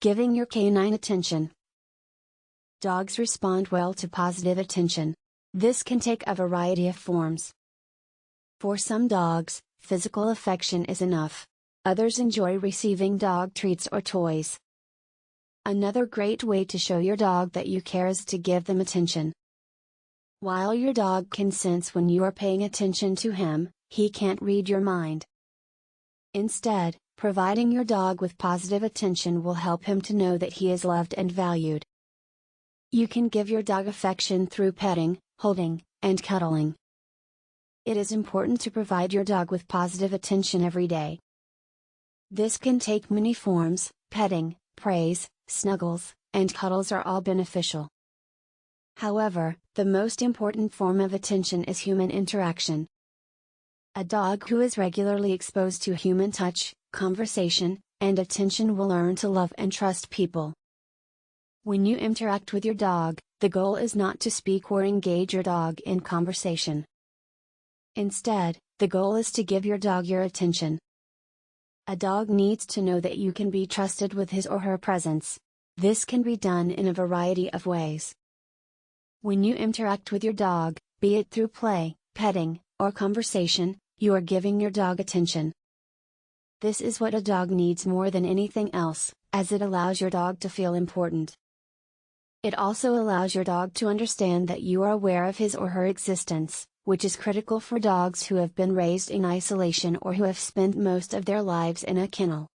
Giving your canine attention. Dogs respond well to positive attention. This can take a variety of forms. For some dogs, physical affection is enough. Others enjoy receiving dog treats or toys. Another great way to show your dog that you care is to give them attention. While your dog can sense when you are paying attention to him, he can't read your mind. Instead, providing your dog with positive attention will help him to know that he is loved and valued. You can give your dog affection through petting, holding, and cuddling. It is important to provide your dog with positive attention every day. This can take many forms. Petting, praise, snuggles, and cuddles are all beneficial. However, the most important form of attention is human interaction. A dog who is regularly exposed to human touch, conversation, and attention will learn to love and trust people. When you interact with your dog, the goal is not to speak or engage your dog in conversation. Instead, the goal is to give your dog your attention. A dog needs to know that you can be trusted with his or her presence. This can be done in a variety of ways. When you interact with your dog, be it through play, petting, or conversation, you are giving your dog attention. This is what a dog needs more than anything else, as it allows your dog to feel important. It also allows your dog to understand that you are aware of his or her existence, which is critical for dogs who have been raised in isolation or who have spent most of their lives in a kennel.